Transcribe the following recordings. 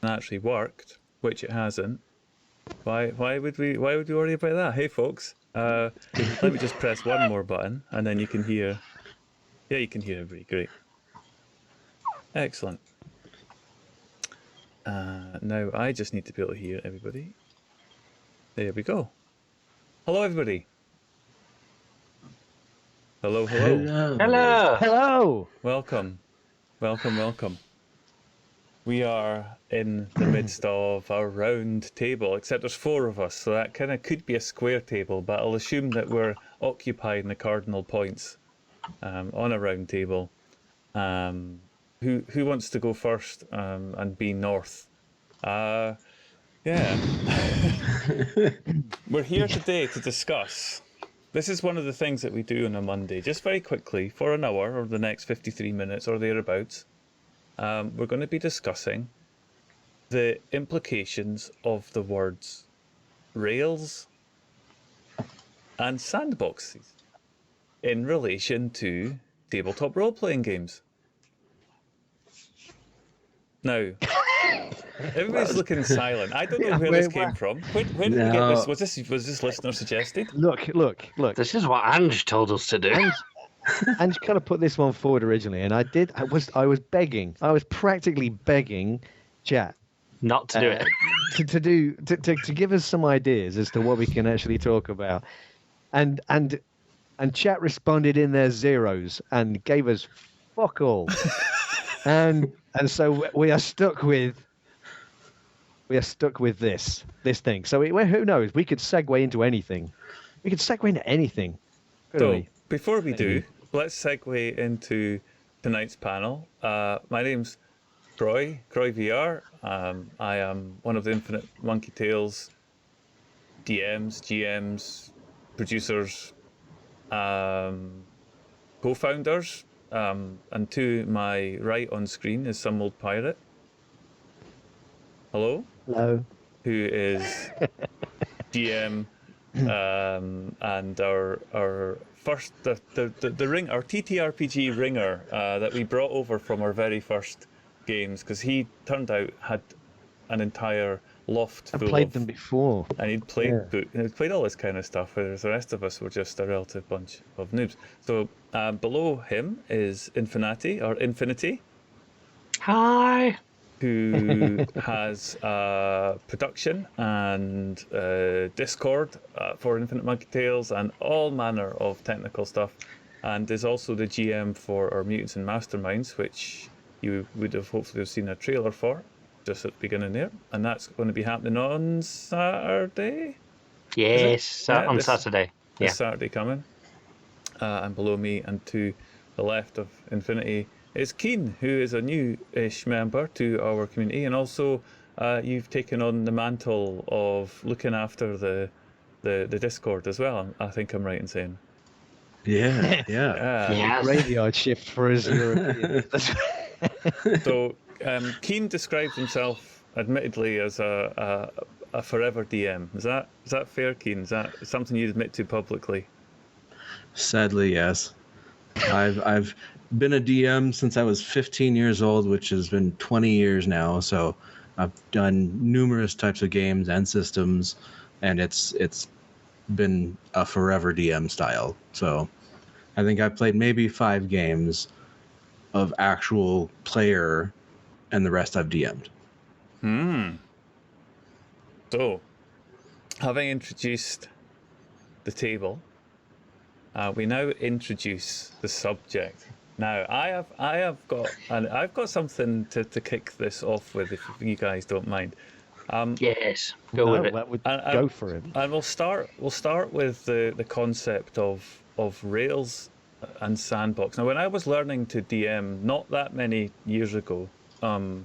actually worked, which it hasn't. Why would we worry about that? Hey folks, let me just press one more button and then you can hear. Yeah, you can hear everybody. Great. Excellent. Now I just need to be able to hear everybody. There we go. Hello everybody. Hello. Hello. Welcome. We are in the midst of a round table, except there's 4 of us, so that kind of could be a square table, but I'll assume that we're occupying the cardinal points on a round table. Who wants to go first and be north? Yeah. We're here today to discuss. This is one of the things that we do on a Monday, just very quickly, for an hour or the next 53 minutes or thereabouts. We're going to be discussing the implications of the words Rails and Sandboxes in relation to tabletop role-playing games. Now, everybody's looking silent. I don't know where this came from. Where did we get this? Was this listener suggested? Look. This is what Ange told us to do. Ange kind of put this one forward originally, and I was begging. I was practically begging chat Not to do it. to give us some ideas as to what we can actually talk about. And chat responded in their zeros and gave us fuck all. and so we are stuck with this thing. So who knows? We could segue into anything. So before we do, let's segue into tonight's panel. My name's Croy VR. I am one of the Infinite Monkey Tales DMs, GMs, producers, co-founders, and to my right on screen is some old pirate. Hello. Who is GM and our first the ring, our TTRPG ringer that we brought over from our very first games, because he turned out had an entire loft full. I played them before, and he'd played all this kind of stuff, whereas the rest of us were just a relative bunch of noobs. So below him is IMT or IMFinaty. Hi. Who has production and Discord for Infinite Monkey Tales and all manner of technical stuff, and is also the GM for our Mutants and Masterminds, which you would have hopefully seen a trailer for just at the beginning there, and that's going to be happening on Saturday. Yes, on Saturday. This Saturday coming. And below me and to the left of Infinity is Keen, who is a new-ish member to our community, and also you've taken on the mantle of looking after the Discord as well. I think I'm right in saying. Yeah. Graveyard shift for us Europeans. So Keen describes himself, admittedly, as a forever DM. Is that fair, Keen? Is that something you admit to publicly? Sadly, yes. I've been a DM since I was 15 years old, which has been 20 years now. So I've done numerous types of games and systems, and it's been a forever DM style. So I think I played maybe 5 games of actual player, and the rest I've DM'd. So, having introduced the table, we now introduce the subject. Now, I've got something to kick this off with, if you guys don't mind. Yes, go with it. That would go for it. And we'll start with the concept of Rails and Sandbox. Now, when I was learning to DM not that many years ago, I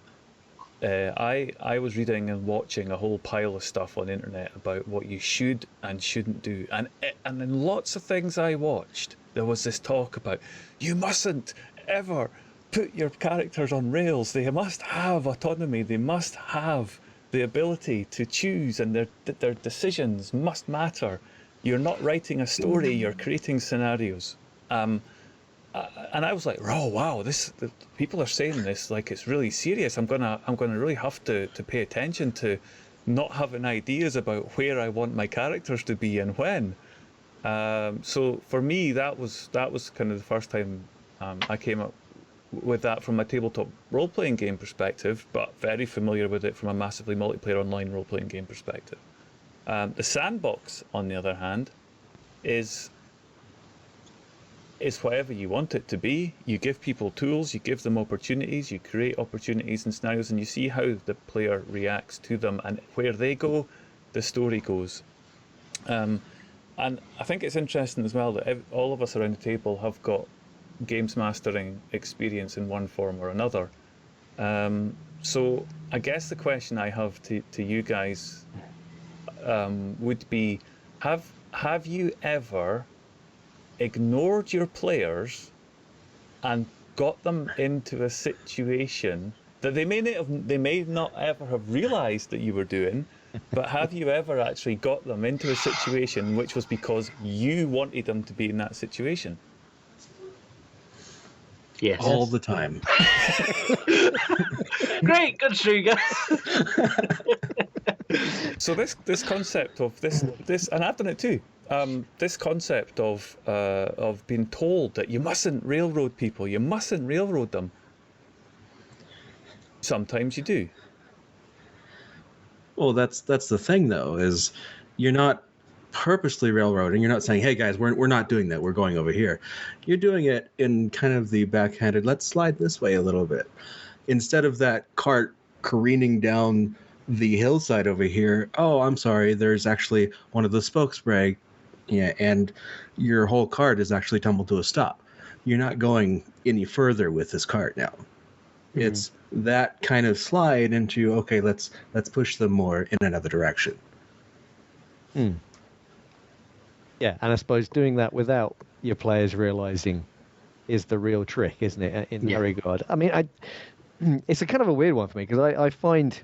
was reading and watching a whole pile of stuff on the internet about what you should and shouldn't do, and in lots of things I watched, there was this talk about you mustn't ever put your characters on Rails. They must have autonomy. They must have the ability to choose, and their decisions must matter. You're not writing a story. You're creating scenarios. and I was like, oh wow, people are saying this like it's really serious. I'm gonna really have to pay attention to not having ideas about where I want my characters to be and when. So for me, that was kind of the first time I came up with that from a tabletop role-playing game perspective, but very familiar with it from a massively multiplayer online role-playing game perspective. The Sandbox, on the other hand, is whatever you want it to be. You give people tools, you give them opportunities, you create opportunities and scenarios, and you see how the player reacts to them, and where they go, the story goes. And I think it's interesting as well that all of us around the table have got games mastering experience in one form or another. So I guess the question I have to you guys would be, have you ever ignored your players and got them into a situation that they may not ever have realized that you were doing, but have you ever actually got them into a situation which was because you wanted them to be in that situation? Yes. All the time. Great, good Sugar. So this concept of this, and I've done it too. This concept of being told that you mustn't railroad people, you mustn't railroad them. Sometimes you do. Well, that's the thing though, is you're not purposely railroading. You're not saying, "Hey guys, we're not doing that. We're going over here." You're doing it in kind of the backhanded, "Let's slide this way a little bit." Instead of that cart careening down the hillside over here, "Oh, I'm sorry, there's actually one of the spokes break, yeah, and your whole cart is actually tumbled to a stop." You're not going any further with this cart now. Mm-hmm. It's that kind of slide into, okay, let's push them more in another direction. Yeah, and I suppose doing that without your players realizing is the real trick, isn't it? In that regard. I mean, it's a kind of a weird one for me, because I find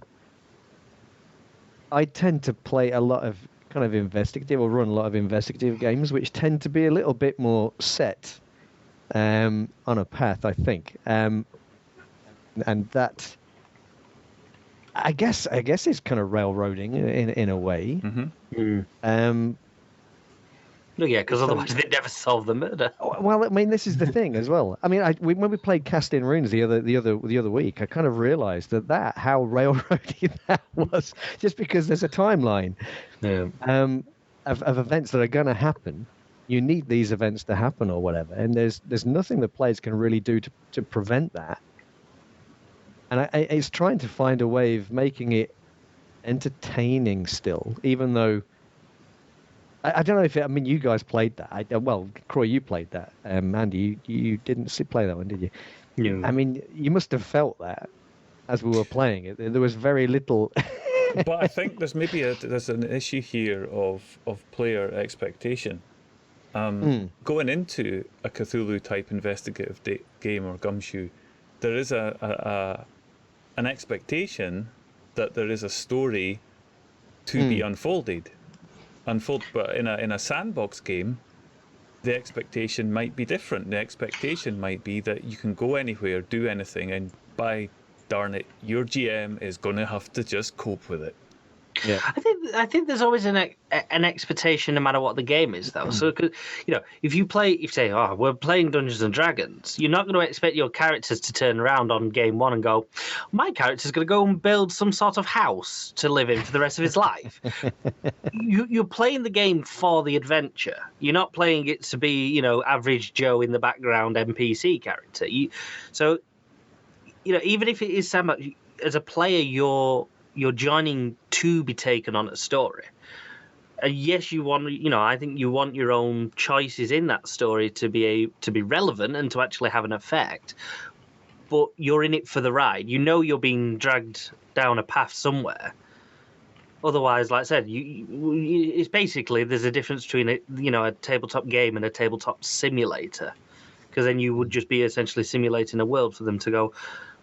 I tend to play a lot of kind of investigative, or run a lot of investigative games, which tend to be a little bit more set on a path, I think. And that, I guess it's kind of railroading in a way. Mm-hmm. Yeah, because otherwise they'd never solve the murder. Well, I mean, this is the thing as well. I mean, when we played Casting Runes the other week, I kind of realised that how railroady that was, just because there's a timeline of events that are going to happen. You need these events to happen or whatever, and there's nothing the players can really do to prevent that. And it's trying to find a way of making it entertaining still, even though I don't know if I mean, you guys played that. Well, Croy, you played that. Andy, you didn't play that one, did you? No. I mean, you must have felt that as we were playing it. There was very little. But I think there's there's an issue here of player expectation. Going into a Cthulhu type investigative game or gumshoe, there is an expectation that there is a story to be unfolded. But in a sandbox game, the expectation might be different. The expectation might be that you can go anywhere, do anything, and by darn it, your GM is going to have to just cope with it. Yeah, I think there's always an expectation, no matter what the game is, though. So, if you say, "Oh, we're playing Dungeons and Dragons," you're not going to expect your characters to turn around on game one and go, "My character's going to go and build some sort of house to live in for the rest of his life." You're playing the game for the adventure. You're not playing it to be, average Joe in the background NPC character. So, even if it is Sandbox, as a player, you're joining to be taken on a story. And yes, you want, I think you want your own choices in that story to be relevant and to actually have an effect. But you're in it for the ride. You're being dragged down a path somewhere. Otherwise, like I said, it's basically, there's a difference between a tabletop game and a tabletop simulator, because then you would just be essentially simulating a world for them to go,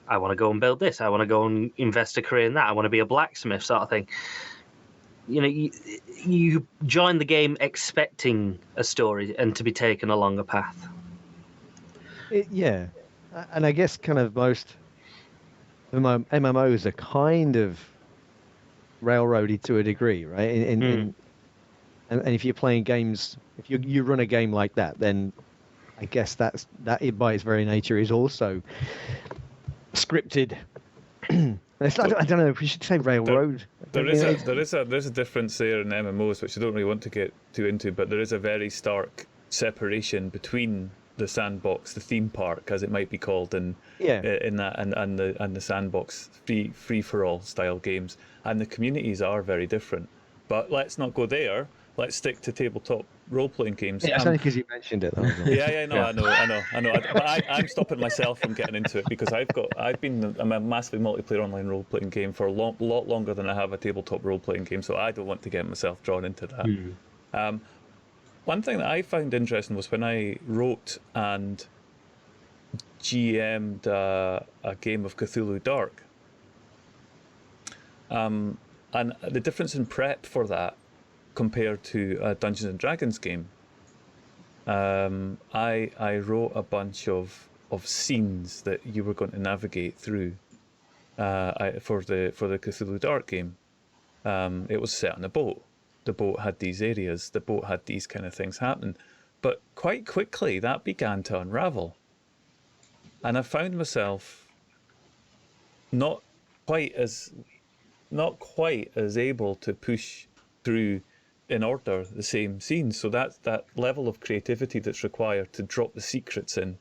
I want to go and build this. I want to go and invest a career in that. I want to be a blacksmith, sort of thing. You join the game expecting a story and to be taken along a path. Yeah, and I guess kind of most MMOs are kind of railroady to a degree, right? And if you're playing games, if you run a game like that, then I guess that by its very nature is also scripted. I don't know if we should say railroad. There's a difference there in MMOs, which I don't really want to get too into, but there is a very stark separation between the sandbox, the theme park, as it might be called, in that and the sandbox free for all style games, and the communities are very different. But let's not go there. Let's stick to tabletop role-playing games. Yeah, it's only because you mentioned it. Yeah, no, I know. But I'm stopping myself from getting into it because I'm a massively multiplayer online role-playing game for a lot longer than I have a tabletop role-playing game, so I don't want to get myself drawn into that. One thing that I found interesting was when I wrote and GM'd a game of Cthulhu Dark, and the difference in prep for that compared to a Dungeons and Dragons game. I wrote a bunch of scenes that you were going to navigate through for the Cthulhu Dark game. It was set on a boat. The boat had these areas. The boat had these kind of things happen. But quite quickly, that began to unravel. And I found myself not quite as able to push through in order the same scenes. So that level of creativity that's required to drop the secrets in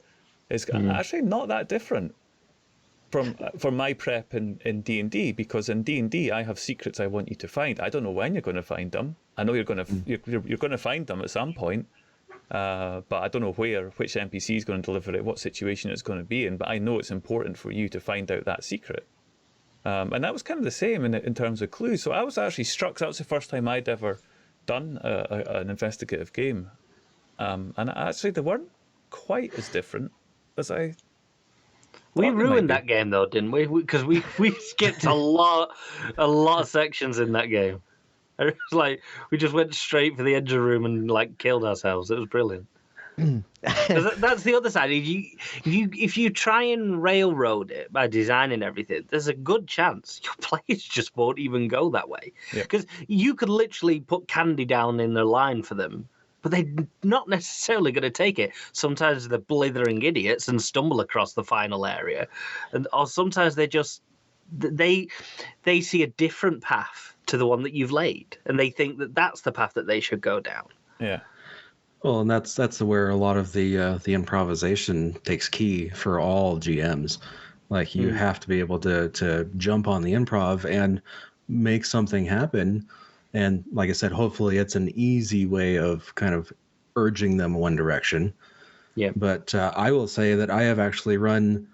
is actually not that different from my prep in D&D, because in D&D I have secrets I want you to find. I don't know when you're going to find them. I know you're going to find them at some point, but I don't know which NPC is going to deliver it, what situation it's going to be in. But I know it's important for you to find out that secret. And that was kind of the same in terms of clues. So I was actually struck. That was the first time I'd ever done an investigative game, and actually they weren't quite as different as I. We ruined that game though, didn't we? Because we skipped a lot of sections in that game. It was like we just went straight for the engine room and like killed ourselves. It was brilliant. That's the other side. If you try and railroad it by designing everything, there's a good chance your players just won't even go that way. Because you could literally put candy down in the line for them, but they're not necessarily going to take it. Sometimes they're blithering idiots and stumble across the final area, or sometimes they see a different path to the one that you've laid, and they think that that's the path that they should go down. Yeah. Well, and that's where a lot of the improvisation takes key for all GMs. Like you have to be able to jump on the improv and make something happen. And like I said, hopefully it's an easy way of kind of urging them one direction. Yeah. But I will say that I have actually run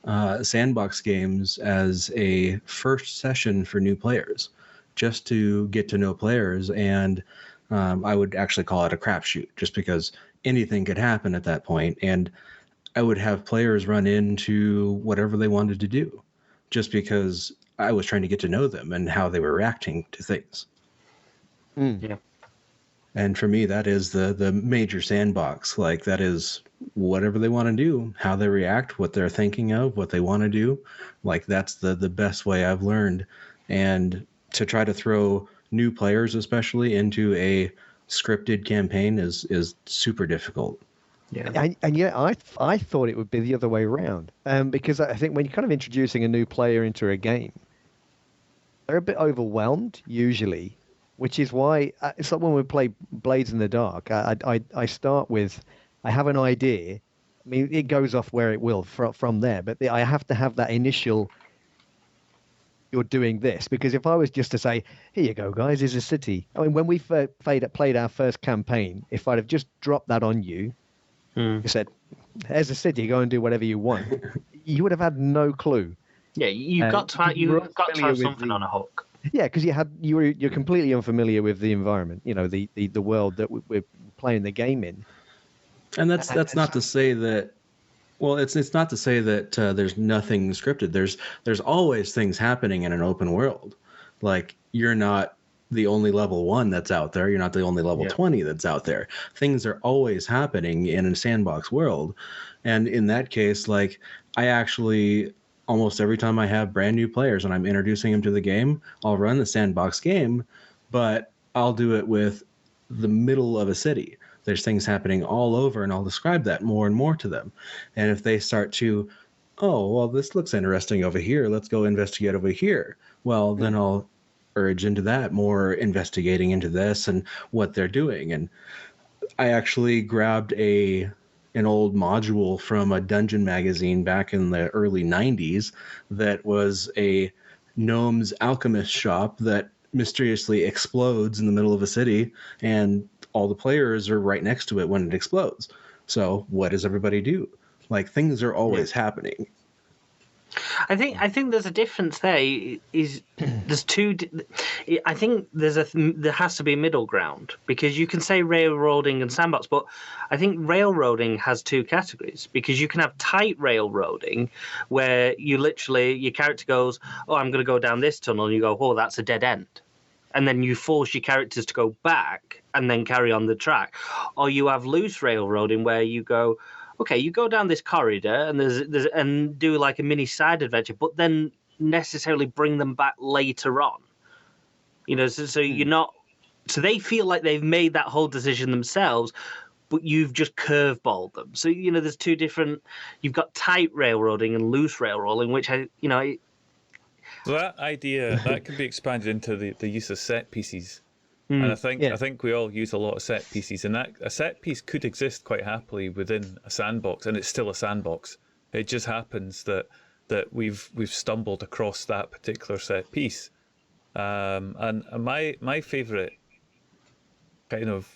Sandbox games as a first session for new players, just to get to know players. And I would actually call it a crapshoot, just because anything could happen at that point. And I would have players run into whatever they wanted to do, just because I was trying to get to know them and how they were reacting to things. Yeah. And for me, that is the major sandbox. Like that is whatever they want to do, how they react, what they're thinking of, what they want to do. Like that's the best way I've learned. And to try to throw new players, especially, into a scripted campaign is super difficult. Yeah, and yet I thought it would be the other way around, because I think when you're kind of introducing a new player into a game, they're a bit overwhelmed usually, which is why it's like when we play Blades in the Dark. I start with, I have an idea. I mean, it goes off where it will from there, but I have to have that initial. You're doing this, because if I was just to say, here you go, guys, here's a city. I mean, when we played our first campaign, if I'd have just dropped that on you, you said, there's a city, go and do whatever you want, you would have had no clue. Yeah, you've got to have something on a hook. Yeah, because you're completely unfamiliar with the environment, the world that we're playing the game in. And that's not to say that. Well, it's not to say that there's nothing scripted. There's always things happening in an open world. Like you're not the only level 1 that's out there. You're not the only level 20 that's out there. Things are always happening in a sandbox world. And in that case, like, I actually, almost every time I have brand new players and I'm introducing them to the game, I'll run the sandbox game, but I'll do it with the middle of a city. There's things happening all over, and I'll describe that more and more to them. And if they start to, oh, well, this looks interesting over here, let's go investigate over here, well, then I'll urge into that, more investigating into this and what they're doing. And I actually grabbed an old module from a dungeon magazine back in the early 90s that was a gnome's alchemist shop that mysteriously explodes in the middle of a city, and all the players are right next to it when it explodes. So what does everybody do? Like, things are always happening. I think there's a difference there. Is there's two? I think there has to be a middle ground, because you can say railroading and sandbox, but I think railroading has two categories, because you can have tight railroading where you literally, your character goes, oh, I'm going to go down this tunnel, and you go, oh, that's a dead end, and then you force your characters to go back and then carry on the track. Or you have loose railroading where you go, okay, you go down this corridor and there's and do like a mini side adventure, but then necessarily bring them back later on. You know, so you're not. So they feel like they've made that whole decision themselves, but you've just curveballed them. So, you know, there's two different. You've got tight railroading and loose railroading, which So that idea that can be expanded into the use of set pieces. And I think we all use a lot of set pieces, and that a set piece could exist quite happily within a sandbox, and it's still a sandbox. It just happens that we've stumbled across that particular set piece. And my favourite kind of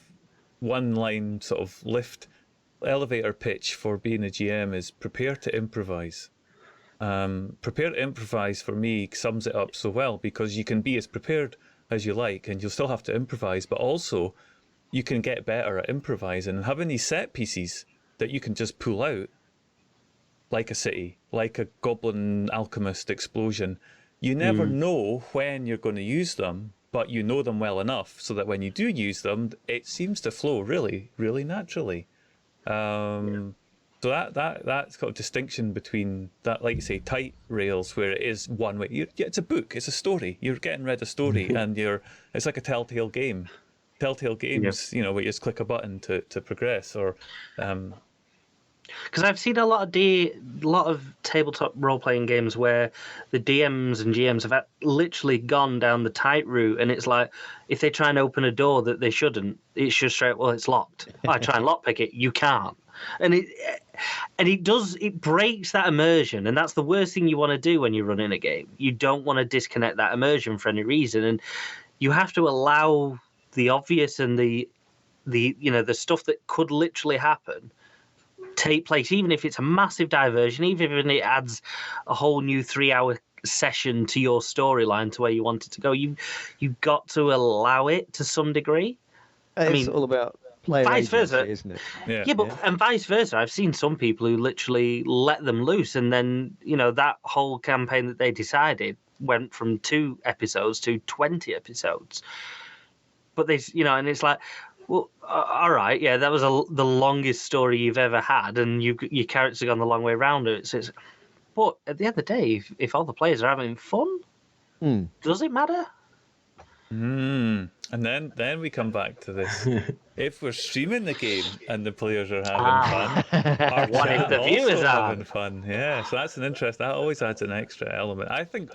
one line sort of elevator pitch for being a GM is prepare to improvise. Prepare to improvise for me sums it up so well, because you can be as prepared as you like and you'll still have to improvise, but also you can get better at improvising and having these set pieces that you can just pull out, like a city, like a goblin alchemist explosion. You never know when you're going to use them, but you know them well enough so that when you do use them, it seems to flow really, really naturally. So that's got a distinction between that, like you say, tight rails where it is one way. It's a book, it's a story. You're getting read a story, and it's like a telltale game. Telltale games, you know, where you just click a button to progress, or. Because I've seen a lot of tabletop role-playing games where the DMs and GMs have literally gone down the tight route, and it's like, if they try and open a door that they shouldn't, it's just straight, well, it's locked. I try and lockpick it, you can't. And it breaks that immersion, and that's the worst thing you want to do when you're running a game. You don't want to disconnect that immersion for any reason, and you have to allow the obvious and the stuff that could literally happen take place, even if it's a massive diversion, even if it adds a whole new 3-hour session to your storyline to where you want it to go. You've got to allow it to some degree. It's all about player vice agency, versa, isn't it? And vice versa. I've seen some people who literally let them loose, and then that whole campaign that they decided went from 2 episodes to 20 episodes. But they, and it's like, well, all right, yeah, that was the longest story you've ever had, and your characters have gone the long way around it. So but at the end of the day, if all the players are having fun, does it matter? And then we come back to this. If we're streaming the game and the players are having fun, our what if chat the viewers also are having fun? Yeah, so that's an interest. That always adds an extra element. I think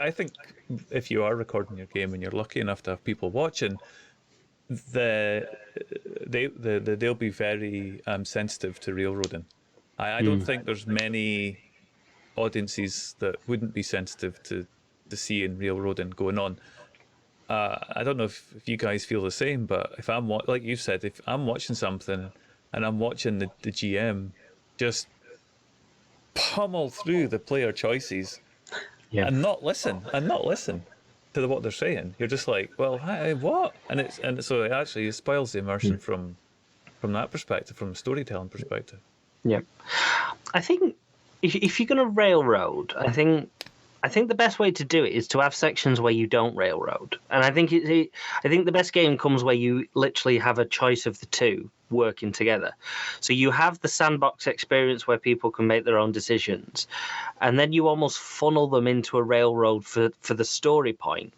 if you are recording your game and you're lucky enough to have people watching, they'll be very sensitive to railroading. I don't think there's many audiences that wouldn't be sensitive to seeing railroading going on. I don't know if you guys feel the same, but if I'm like you said, if I'm watching something and I'm watching the GM just pummel through the player choices and not listen to what they're saying, you're just like, well, hi, what? And so it actually spoils the immersion from that perspective, from a storytelling perspective. Yeah, I think if you're going to railroad, I think I think the best way to do it is to have sections where you don't railroad, and I think I think the best game comes where you literally have a choice of the two working together. So you have the sandbox experience where people can make their own decisions, and then you almost funnel them into a railroad for the story point,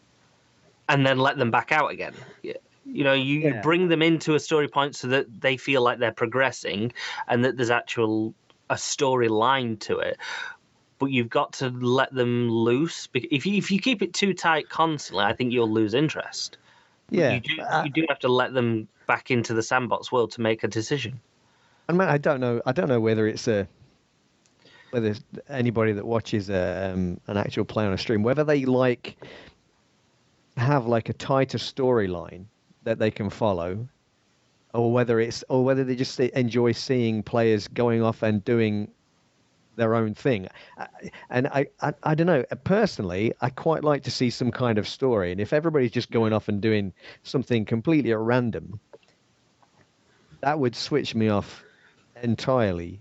and then let them back out again. You know, you bring them into a story point so that they feel like they're progressing, and that there's a storyline to it. But you've got to let them loose. If you keep it too tight constantly, I think you'll lose interest. Yeah, You do have to let them back into the sandbox world to make a decision. I mean, I don't know whether whether anybody that watches an actual play on a stream, whether they have like a tighter storyline that they can follow, or whether they just enjoy seeing players going off and doing their own thing. And I don't know. Personally, I quite like to see some kind of story. And if everybody's just going off and doing something completely at random, that would switch me off entirely.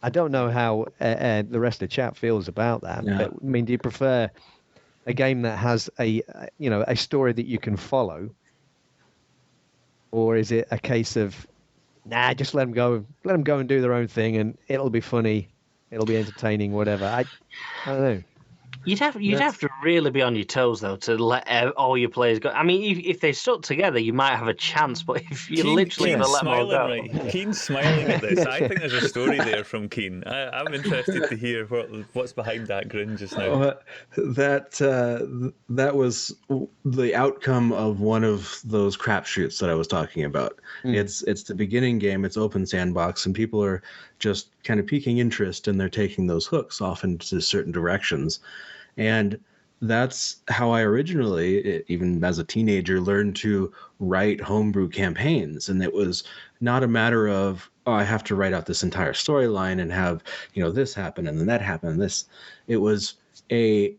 I don't know how the rest of the chat feels about that. Yeah. But, I mean, do you prefer a game that has a story that you can follow, or is it a case of, nah, just let them go and do their own thing, and it'll be funny, it'll be entertaining, whatever. I don't know. You'd have to really be on your toes though to let all your players go. I mean, if they stuck together, you might have a chance. But if you're literally going to let them all go, right? Keen's smiling at this. I think there's a story there from Keen. I'm interested to hear what's behind that grin just now. That was the outcome of one of those crapshoots that I was talking about. It's the beginning game. It's open sandbox, and people are just kind of piquing interest, and they're taking those hooks off into certain directions. And that's how I originally, even as a teenager, learned to write homebrew campaigns. And it was not a matter of, oh, I have to write out this entire storyline and have, this happen and then that happen and this. It was hey,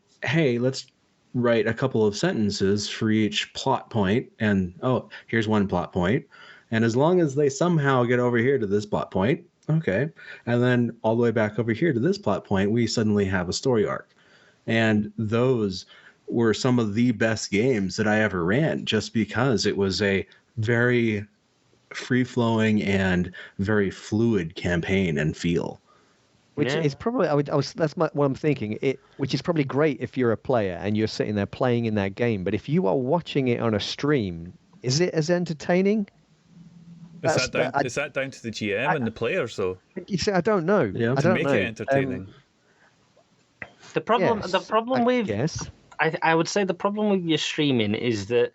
let's write a couple of sentences for each plot point. And, oh, here's one plot point. And as long as they somehow get over here to this plot point, okay. And then all the way back over here to this plot point, we suddenly have a story arc. And those were some of the best games that I ever ran, just because it was a very free-flowing and very fluid campaign and feel. Which is probably, what I'm thinking. Which is probably great if you're a player and you're sitting there playing in that game. But if you are watching it on a stream, is it as entertaining? Is that down to the GM and the players, though? You see, I don't know. Yeah. I don't make know. it entertaining. the problem with yes. I would say the problem with your streaming is that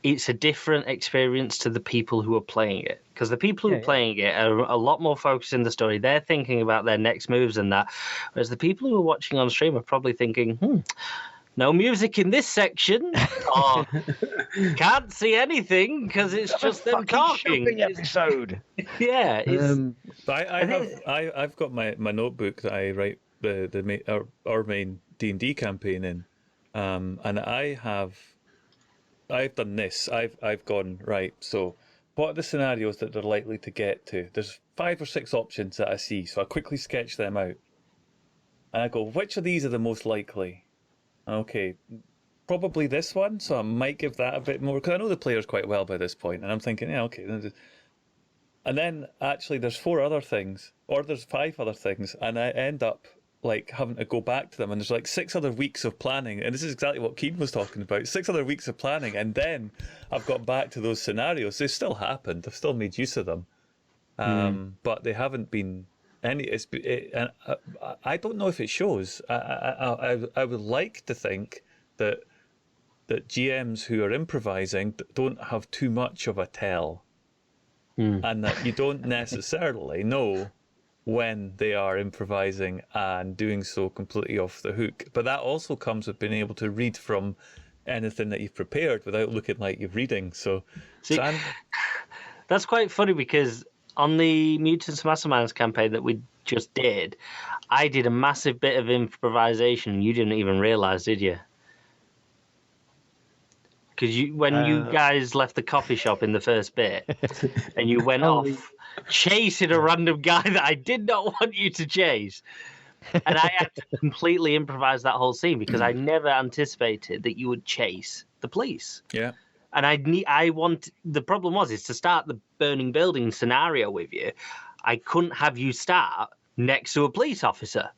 it's a different experience to the people who are playing it. Because the people who are playing it are a lot more focused in the story. They're thinking about their next moves and that. Whereas the people who are watching on stream are probably thinking, no music in this section, or can't see anything because it's just them talking. Episode. Yeah. I've got my notebook that I write our main D&D campaign in, and I've done this. I've gone right. So, what are the scenarios that they're likely to get to? There's 5 or 6 options that I see, so I quickly sketch them out, and I go, which of these are the most likely? Okay, probably this one. So I might give that a bit more because I know the players quite well by this point, and I'm thinking, yeah, okay. And then actually, there's 4 other things, or there's 5 other things, and I end up like having to go back to them, and there's like 6 other weeks of planning, and this is exactly what Keen was talking about. 6 other weeks of planning, and then I've got back to those scenarios. They still happened. I've still made use of them, but they haven't been any. I don't know if it shows. I would like to think that GMs who are improvising don't have too much of a tell, and that you don't necessarily know when they are improvising and doing so completely off the hook. But that also comes with being able to read from anything that you've prepared without looking like you're reading. So, that's quite funny because on the Mutants Masterminds campaign that we just did, I did a massive bit of improvisation. You didn't even realise, did you? Because when you guys left the coffee shop in the first bit, and you went off chasing a random guy that I did not want you to chase. And I had to completely improvise that whole scene because I never anticipated that you would chase the police. Yeah. And the problem is to start the burning building scenario with you, I couldn't have you start next to a police officer.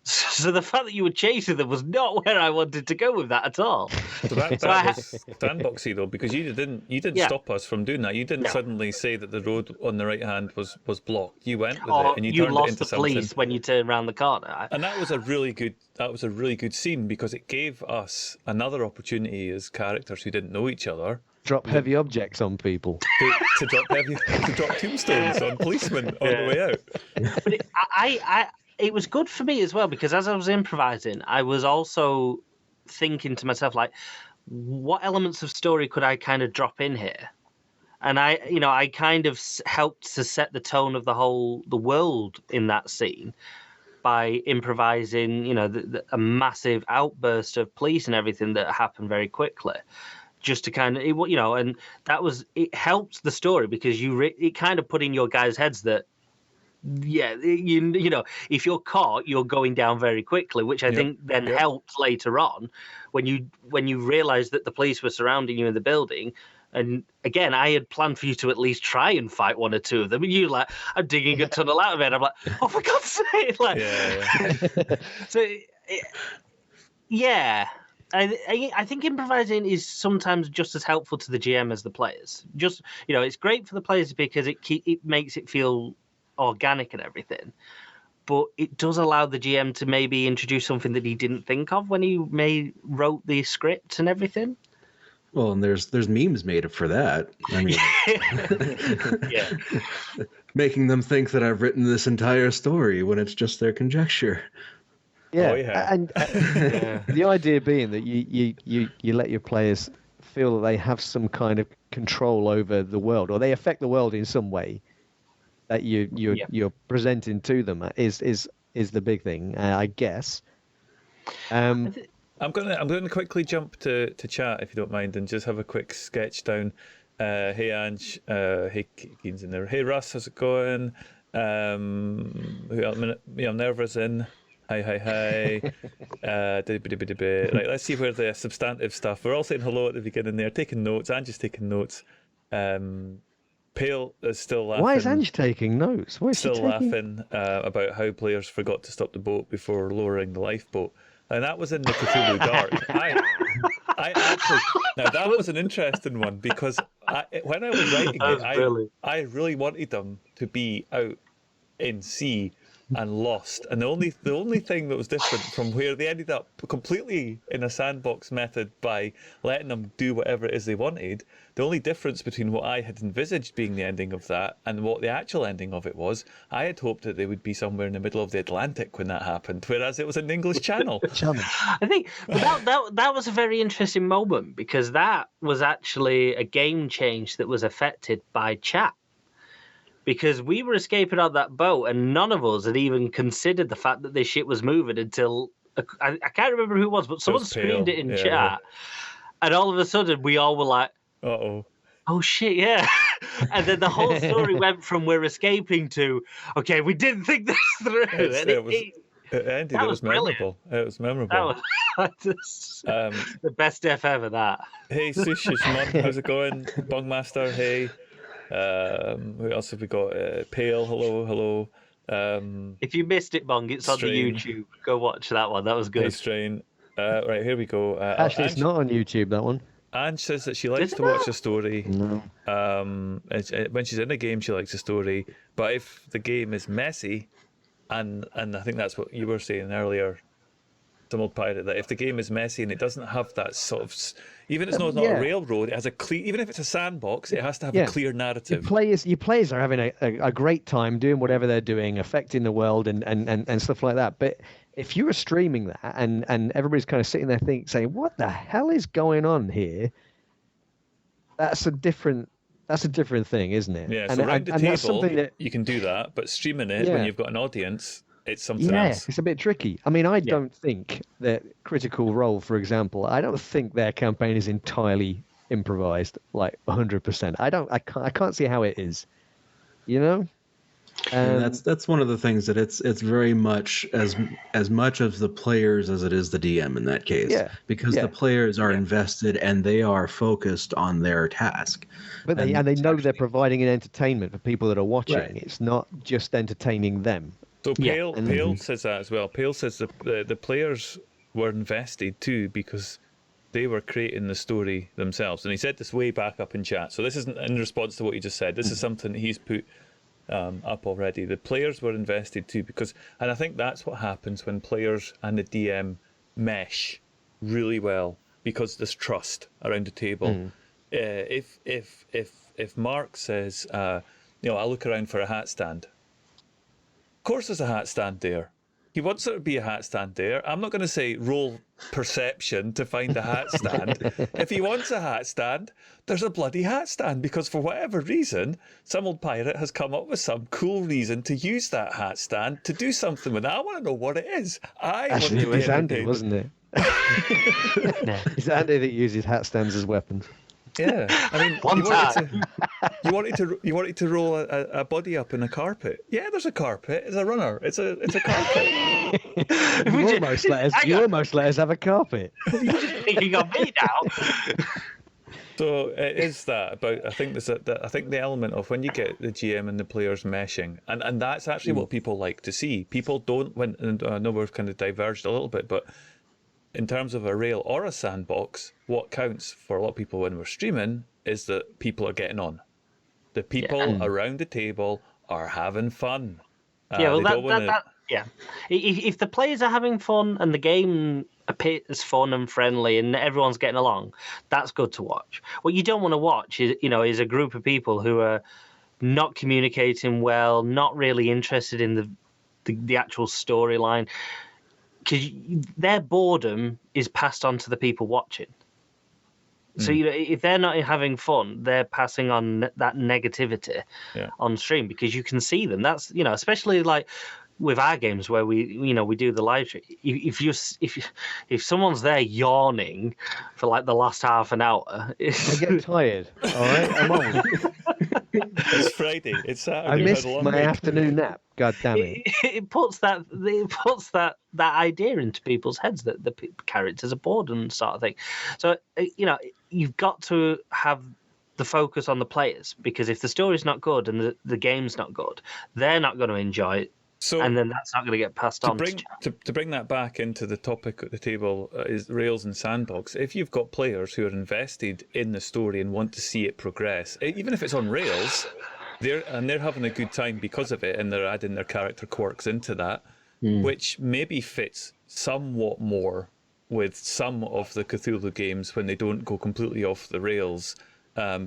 So the fact that you were chasing them was not where I wanted to go with that at all. So that was sandboxy though, because you didn't Yeah. stop us from doing that. You didn't No. suddenly say that the road on the right hand was blocked. You went with Or it and you you turned it lost into the police something. when you turned around the corner. And that was a really good scene because it gave us another opportunity as characters who didn't know each other Drop heavy objects on people. to drop tombstones on policemen on the way out. But it was good for me as well because as I was improvising, I was also thinking to myself, like, what elements of story could I kind of drop in here? And I kind of helped to set the tone of the world in that scene by improvising, a massive outburst of police and everything that happened very quickly. Just to kind of, and it helped the story because it kind of put in your guys' heads that, yeah, if you're caught, you're going down very quickly, which I think then helped later on when you realize that the police were surrounding you in the building. And again, I had planned for you to at least try and fight one or two of them. And you're like, I'm digging a tunnel out of it. I'm like, oh, for God's sake. Like, so, yeah. I think improvising is sometimes just as helpful to the GM as the players. Just, it's great for the players because it makes it feel organic and everything. But it does allow the GM to maybe introduce something that he didn't think of when he wrote the script and everything. Well, and there's memes made for that. I mean, yeah. Making them think that I've written this entire story when it's just their conjecture. Yeah, Oh, yeah. and the idea being that you let your players feel that they have some kind of control over the world, or they affect the world in some way that you're presenting to them is the big thing, I guess. I'm gonna quickly jump to chat if you don't mind and just have a quick sketch down. Hey Ange, hey Keen's in there. Hey Russ, how's it going? Who else? Nerva's in. Hi. Right, let's see where the substantive stuff. We're all saying hello at the beginning there, taking notes. Ange's taking notes. Pale is still laughing. Why is Ange taking notes? Why is Still she taking... laughing about how players forgot to stop the boat before lowering the lifeboat. And that was in the Cthulhu Dark. I actually, now that was an interesting one because when I was writing it, I really wanted them to be out in sea and lost. And the only thing that was different from where they ended up completely in a sandbox method by letting them do whatever it is they wanted, the only difference between what I had envisaged being the ending of that and what the actual ending of it was, I had hoped that they would be somewhere in the middle of the Atlantic when that happened, whereas it was in the English Channel. I think that was a very interesting moment because that was actually a game change that was affected by chat. Because we were escaping on that boat and none of us had even considered the fact that this shit was moving until I can't remember who it was, but someone screamed it in chat. Yeah. And all of a sudden we all were like, uh-oh. Oh shit, yeah. And then the whole story went from we're escaping to, okay, we didn't think this through. It was memorable. It was memorable. That was the best death ever, that. Hey, Sushishmon, how's it going? Bungmaster, hey. Who else have we got? Pale, hello. If you missed it, Bung, it's Strain. on the YouTube. Go watch that one. That was good. Hey, Strain. Right, here we go. Actually, it's not on YouTube, that one. Ange says that she likes to watch a story. No. When she's in a game, she likes a story. But if the game is messy, and I think that's what you were saying earlier, some old pirate, that if the game is messy and it doesn't have that sort of, even if it's not a railroad, it has a clear, even if it's a sandbox, it has to have a clear narrative. Your players are having a great time doing whatever they're doing, affecting the world and stuff like that. But if you were streaming that and everybody's kind of sitting there saying, what the hell is going on here? That's a different thing, isn't it? Yeah, so around the table, you can do that, but streaming it when you've got an audience, it's something else. It's a bit tricky. I mean, I don't think that Critical Role, for example, I don't think their campaign is entirely improvised, like 100%. I can't see how it is. You know? That's one of the things that it's very much as much of the players as it is the DM in that case. Yeah, Because yeah. the players are invested and they are focused on their task. But they know they're providing an entertainment for people that are watching. Right. It's not just entertaining them. So Yeah. Pale says that as well. Pale says the players were invested too because they were creating the story themselves. And he said this way back up in chat. So this isn't in response to what you just said. This is something that he's put up already. The players were invested too and I think that's what happens when players and the DM mesh really well because there's trust around the table. If Mark says, I look around for a hat stand. Of course there's a hat stand there. He wants there to be a hat stand there. I'm not going to say roll perception to find a hat stand. If he wants a hat stand, there's a bloody hat stand because for whatever reason, some old pirate has come up with some cool reason to use that hat stand to do something with it. I want to know what it is. Actually, it was Andy, wasn't it? It's Andy that uses hat stands as weapons. Yeah, I mean, you wanted to roll a body up in a carpet. Yeah, there's a carpet. It's a runner. It's a carpet. you almost let us have a carpet. You're just thinking of me now. So it is that about. I think the element of when you get the GM and the players meshing, and that's actually what people like to see. People don't. I know we've kind of diverged a little bit, but in terms of a rail or a sandbox, what counts for a lot of people when we're streaming is that people are getting on. The people around the table are having fun. If the players are having fun and the game appears fun and friendly and everyone's getting along, that's good to watch. What you don't want to watch is a group of people who are not communicating well, not really interested in the actual storyline. Because their boredom is passed on to the people watching. So if they're not having fun, they're passing on that negativity on stream because you can see them. That's especially like with our games where we do the live stream. If someone's there yawning for like the last half an hour, I get tired. All right, I'm on. It's Friday. It's Saturday. I missed my afternoon nap. God damn it! It puts that idea into people's heads that the characters are bored and sort of thing. So you've got to have the focus on the players because if the story's not good and the game's not good, they're not going to enjoy it. So, and then that's not going to get passed on. To bring that back into the topic at the table is Rails and Sandbox. If you've got players who are invested in the story and want to see it progress, even if it's on Rails, they're having a good time because of it, and they're adding their character quirks into that, which maybe fits somewhat more with some of the Cthulhu games when they don't go completely off the rails,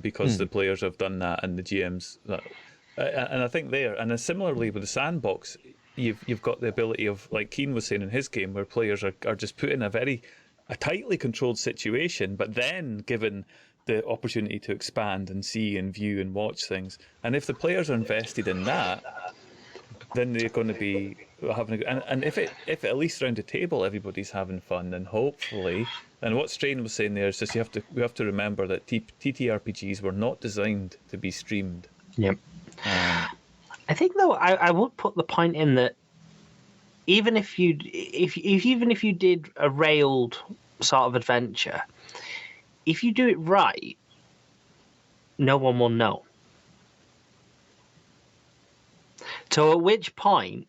because the players have done that and the GMs. And I think and similarly with the Sandbox, you've got the ability of, like Keen was saying in his game, where players are just put in a tightly controlled situation, but then given the opportunity to expand and see and view and watch things. And if the players are invested in that, then they're going to be having and if at least around the table everybody's having fun, then hopefully. And what Strain was saying there is just we have to remember that TTRPGs were not designed to be streamed. Yep. I think though I would put the point in that even if you did a railed sort of adventure, if you do it right, no one will know. So at which point,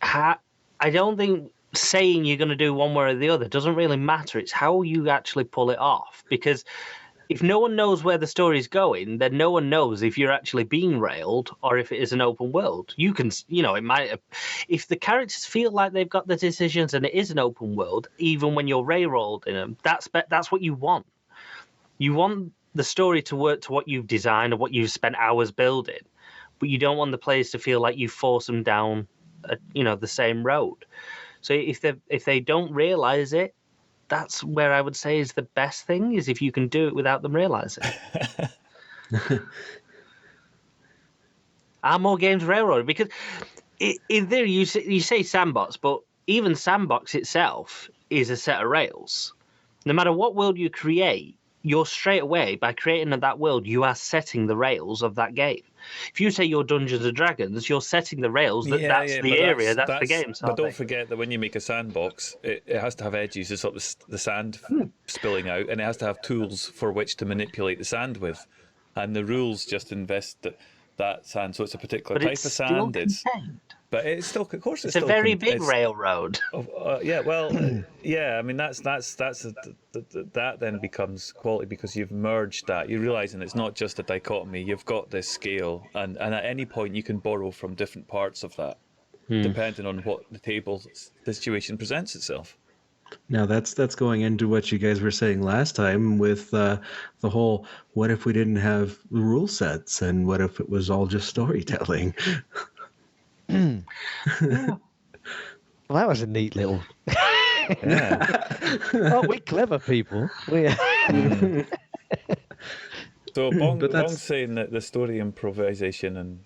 I don't think saying you're going to do one way or the other doesn't really matter. It's how you actually pull it off, because if no one knows where the story's going, then no one knows if you're actually being railed or if it is an open world. You can, it might. If the characters feel like they've got the decisions and it is an open world, even when you're railrolled in them, that's what you want. You want the story to work to what you've designed or what you've spent hours building, but you don't want the players to feel like you force them down, the same road. So if they don't realize it, that's where I would say is the best thing, is if you can do it without them realizing. Are more games railroaded? Because in theory, you say Sandbox, but even Sandbox itself is a set of rails. No matter what world you create, you're straight away, by creating that world, you are setting the rails of that game. if you say you're Dungeons and Dragons, you're setting the rails that that's the area, that's the game. But don't forget that when you make a sandbox, it has to have edges to stop the sand spilling out, and it has to have tools for which to manipulate the sand with. And the rules just invest that sand, so it's a particular type of sand. But it's still, of course, it's a very big railroad. Yeah, well, yeah. I mean, that then becomes quality because you've merged that. You're realizing it's not just a dichotomy. You've got this scale, and at any point you can borrow from different parts of that, depending on what the table situation presents itself. Now that's going into what you guys were saying last time with the whole what if we didn't have rule sets and what if it was all just storytelling. Well, that was a neat little. Yeah. Oh, we're clever people. We. So Bong's saying that the story improvisation and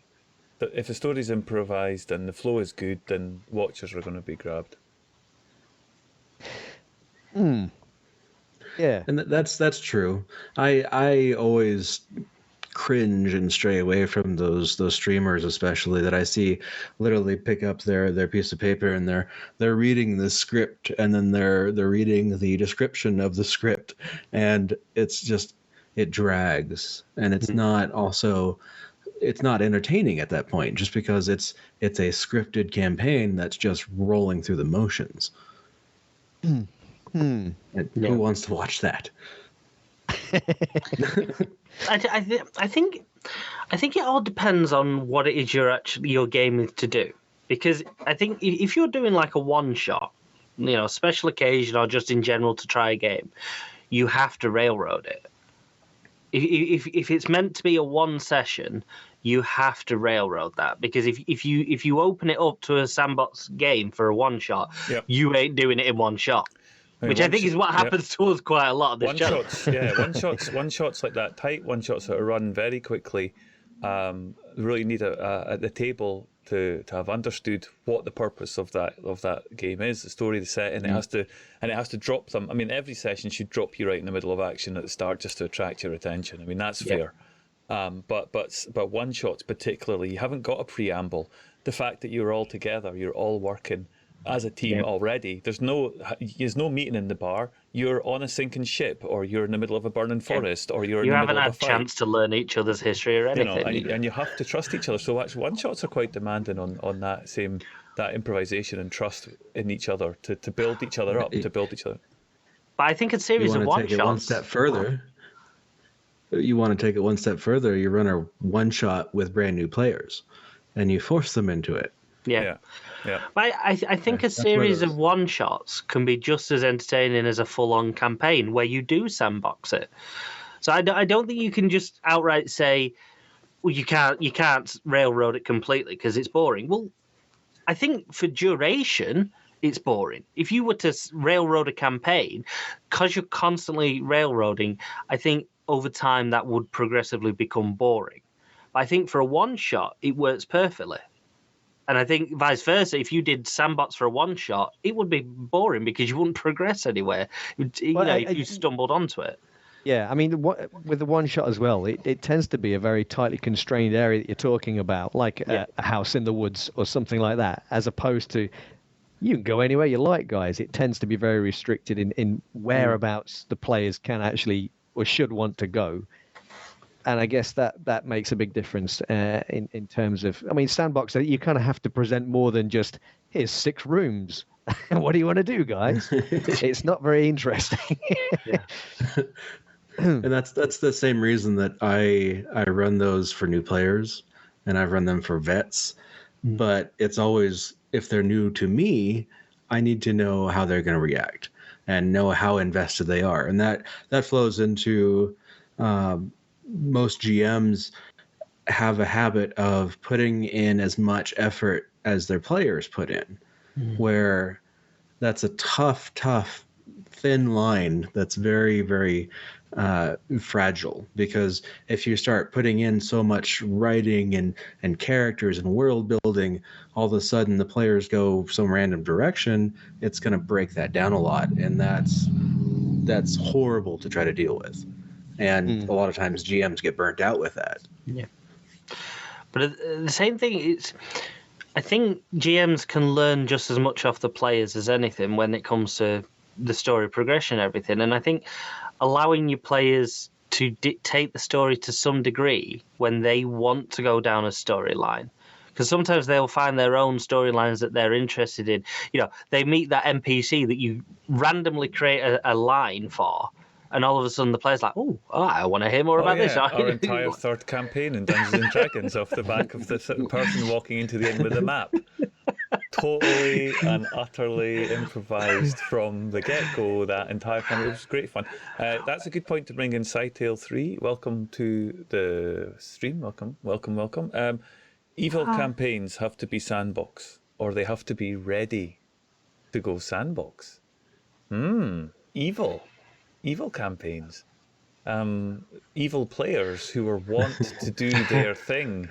that if the story's improvised and the flow is good, then watchers are going to be grabbed. Yeah, And that's true. I always cringe and stray away from those streamers, especially that I see literally pick up their piece of paper and they're reading the script and then they're reading the description of the script, and it's just, it drags, and it's not entertaining at that point just because it's a scripted campaign that's just rolling through the motions. And who wants to watch that? I think it all depends on what it is your game is to do, because I think if you're doing like a one shot, special occasion or just in general to try a game, you have to railroad it. If it's meant to be a one session, you have to railroad that, because if you open it up to a sandbox game for a one shot, you ain't doing it in one shot. Which I think is what happens to us quite a lot of this show. One shots like that, tight one shots that are run very quickly. Really need at the table to have understood what the purpose of that game is, the story, the set, and it has to drop them. I mean, every session should drop you right in the middle of action at the start just to attract your attention. I mean, that's fair. But one shots particularly, you haven't got a preamble. The fact that you're all together, you're all working as a team already. There's no meeting in the bar. You're on a sinking ship, or you're in the middle of a burning forest, or you're in the middle of a fight. You haven't had a chance to learn each other's history or anything. And you have to trust each other. So actually, one shots are quite demanding on that improvisation and trust in each other to build each other up, to build each other. But I think a series of one shots. You want to take it one step further. You run a one shot with brand new players, and you force them into it. Yeah. But I think a series of one shots can be just as entertaining as a full on campaign where you do sandbox it. So I don't think you can just outright say, well, you can't railroad it completely because it's boring. Well, I think for duration, it's boring. If you were to railroad a campaign, because you're constantly railroading, I think over time that would progressively become boring. But I think for a one shot, it works perfectly. And I think vice versa, if you did sandbox for a one shot, it would be boring because you wouldn't progress anywhere. If you stumbled onto it. Yeah, I mean, with the one shot as well, it tends to be a very tightly constrained area that you're talking about, like a house in the woods or something like that, as opposed to you can go anywhere you like, guys. It tends to be very restricted in whereabouts the players can actually or should want to go. And I guess that makes a big difference in terms of, I mean, Sandbox, you kind of have to present more than just, here's 6 rooms. What do you want to do, guys? It's not very interesting. And that's the same reason that I run those for new players, and I've run them for vets. But it's always, if they're new to me, I need to know how they're going to react and know how invested they are. And that flows into... most GMs have a habit of putting in as much effort as their players put in, where that's a tough, thin line that's very, very fragile, because if you start putting in so much writing and characters and world building, all of a sudden the players go some random direction, it's going to break that down a lot, and that's horrible to try to deal with. And a lot of times GMs get burnt out with that. Yeah. But the same thing, I think GMs can learn just as much off the players as anything when it comes to the story progression and everything. And I think allowing your players to dictate the story to some degree when they want to go down a storyline, because sometimes they'll find their own storylines that they're interested in. They meet that NPC that you randomly create a line for, and all of a sudden the player's like, "Oh, I want to hear more about this." Our entire third campaign in Dungeons and Dragons off the back of the person walking into the inn with a map. Totally and utterly improvised from the get-go. That entire campaign, it was great fun. That's a good point to bring in Sidetail 3. Welcome to the stream. Welcome. Evil campaigns have to be sandbox, or they have to be ready to go sandbox. Evil campaigns. Evil players who are want to do their thing.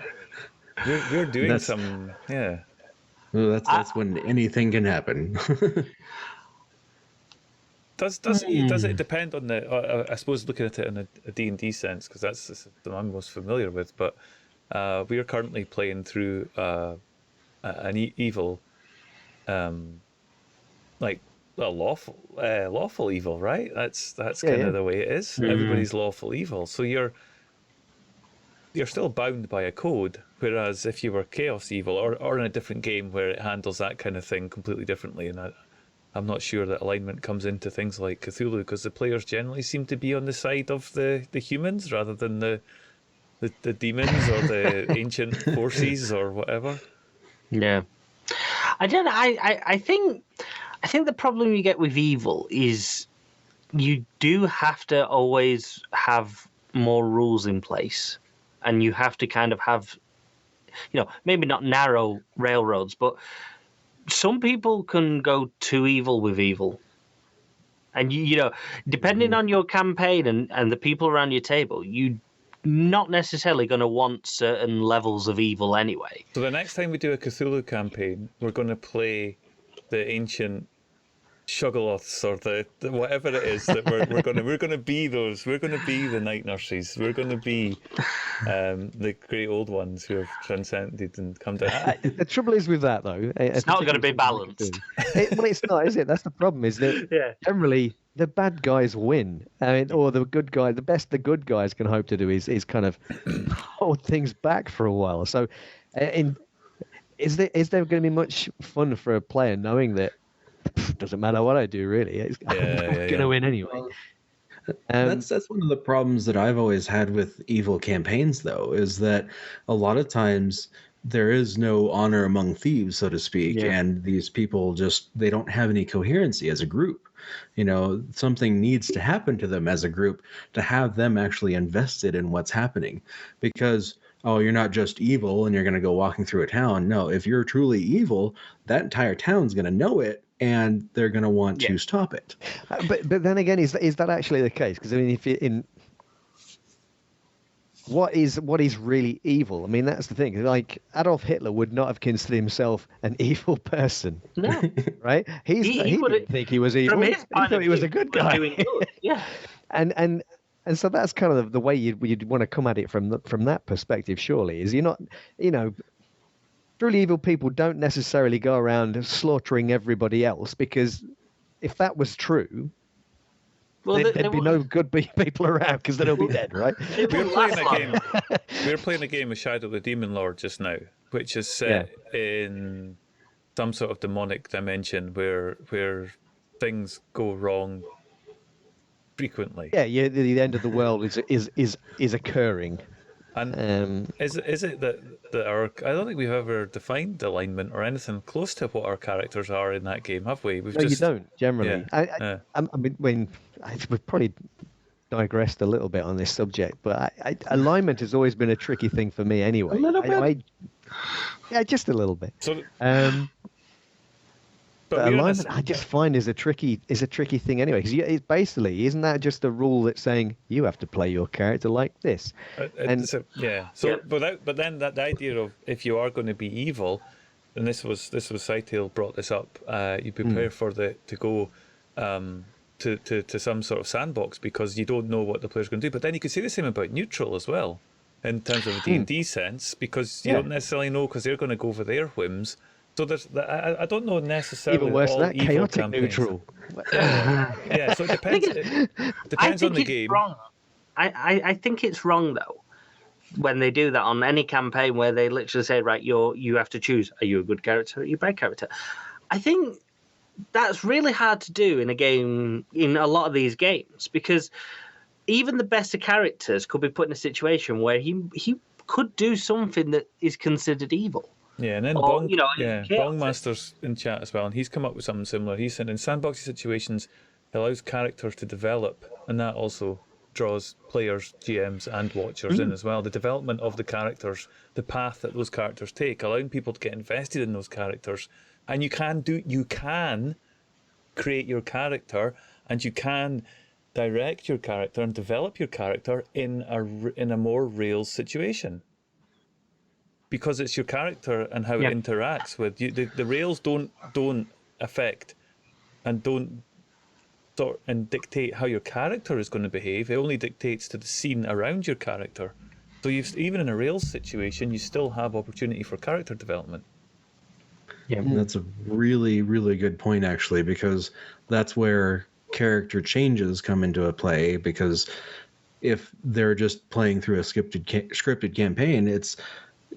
We're doing some, yeah. Well, that's when anything can happen. Does it depend on the? I suppose looking at it in a D&D sense, because that's the system I'm most familiar with. But we are currently playing through an evil, like a lawful evil, right? That's kind of the way it is. Everybody's lawful evil, so you're still bound by a code. Whereas if you were chaos evil, or in a different game where it handles that kind of thing completely differently, and I'm not sure that alignment comes into things like Cthulhu, because the players generally seem to be on the side of the humans rather than the demons or the ancient forces or whatever. Yeah, I don't know. I think the problem you get with evil is you do have to always have more rules in place, and you have to kind of have, maybe not narrow railroads, but some people can go too evil with evil. And, depending on your campaign and the people around your table, you're not necessarily going to want certain levels of evil anyway. So the next time we do a Cthulhu campaign, we're going to play the ancient Shogoloths, or the whatever it is that we're going to be those. We're going to be the night nurses. We're going to be the great old ones who have transcended and come down. The trouble is with that, though, it's not going to be balanced. Well, it's not, is it? That's the problem. Is that generally the bad guys win, or the good guy. The best the good guys can hope to do is kind of hold things back for a while. So, is there going to be much fun for a player knowing that? Doesn't matter what I do, really. I'm going to win anyway. That's one of the problems that I've always had with evil campaigns, though, is that a lot of times there is no honor among thieves, so to speak, and these people they don't have any coherency as a group. Something needs to happen to them as a group to have them actually invested in what's happening, because you're not just evil and you're going to go walking through a town. No, if you're truly evil, that entire town's going to know it, and they're going to want to stop it. But then again, is that actually the case? Because I mean, if you're in what is really evil? I mean, that's the thing. Like Adolf Hitler would not have considered himself an evil person. No, right? He didn't think he was evil. He thought he was a good guy. Yeah, and so that's kind of the way you'd want to come at it from that perspective. Surely, is you're not, truly evil people don't necessarily go around slaughtering everybody else, because if that was true, there'd be no good people around, because they'd all be dead, right? We were playing a game of Shadow the Demon Lord just now, which is set in some sort of demonic dimension where things go wrong frequently. Yeah, the end of the world is occurring. And is it that I don't think we've ever defined alignment or anything close to what our characters are in that game, have we? You don't generally. Yeah. I mean, we've probably digressed a little bit on this subject, but alignment has always been a tricky thing for me anyway. A little bit. Yeah, just a little bit. So, but alignment, I just find is a tricky thing anyway, because it's basically, isn't that just a rule that's saying you have to play your character like this? But then the idea of, if you are going to be evil, and this was Sidetail brought this up, you prepare for to go to some sort of sandbox, because you don't know what the player's going to do. But then you could say the same about neutral as well. in terms of a D&D sense, because you don't necessarily know, because they're going to go for their whims. So I don't know necessarily Even worse all than that, evil chaotic campaigns. neutral. Yeah, so it depends. It depends on the it's game. wrong. I think it's wrong though when they do that on any campaign where they literally say, right, you have to choose: are you a good character or are you a bad character? I think that's really hard to do in a game, in a lot of these games, because even the best of characters could be put in a situation where he could do something that is considered evil. Yeah, and then Or, Bong chaotic. Master's in chat as well, and he's come up with something similar. He said in sandboxy situations, it allows characters to develop, and that also draws players, GMs, and watchers in as well. The development of the characters, the path that those characters take, allowing people to get invested in those characters, and you can create your character, and you can direct your character and develop your character in a more real situation. Because it's your character and how it interacts with you. The rails don't affect and don't sort and dictate how your character is going to behave. It only dictates to the scene around your character. So even in a rails situation, you still have opportunity for character development. Yeah, That's a really, really good point, actually, because that's where character changes come into a play. Because if they're just playing through a scripted campaign, it's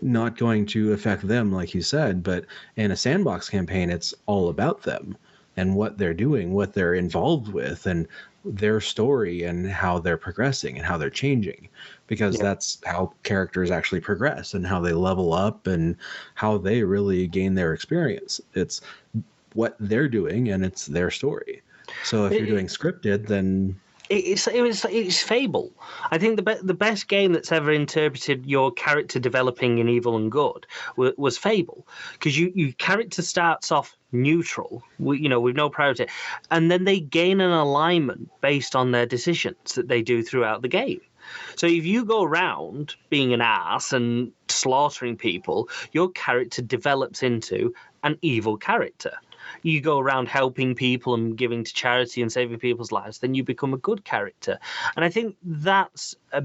not going to affect them, like you said. But in a sandbox campaign, it's all about them and what they're doing, what they're involved with, and their story and how they're progressing and how they're changing, because that's how characters actually progress and how they level up and how they really gain their experience. It's what they're doing and it's their story. So if you're doing scripted, then it's Fable. I think the best game that's ever interpreted your character developing in evil and good was Fable, because your character starts off neutral, with no priority, and then they gain an alignment based on their decisions that they do throughout the game. So if you go around being an ass and slaughtering people, your character develops into an evil character. You go around helping people and giving to charity and saving people's lives, then you become a good character. And I think that's a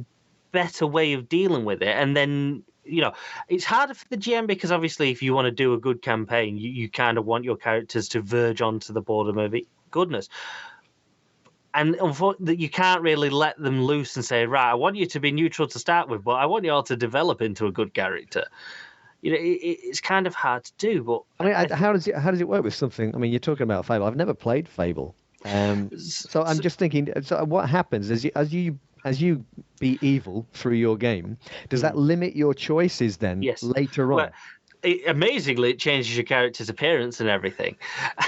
better way of dealing with it. And then, it's harder for the GM, because obviously if you want to do a good campaign, you kind of want your characters to verge onto the border of goodness. And unfortunately, you can't really let them loose and say, right, I want you to be neutral to start with, but I want you all to develop into a good character. It's kind of hard to do, but I mean, how does it work with something? I mean, you're talking about Fable. I've never played Fable, so I'm just thinking. So what happens as you be evil through your game? Does that limit your choices then later on? Well, amazingly, it changes your character's appearance and everything.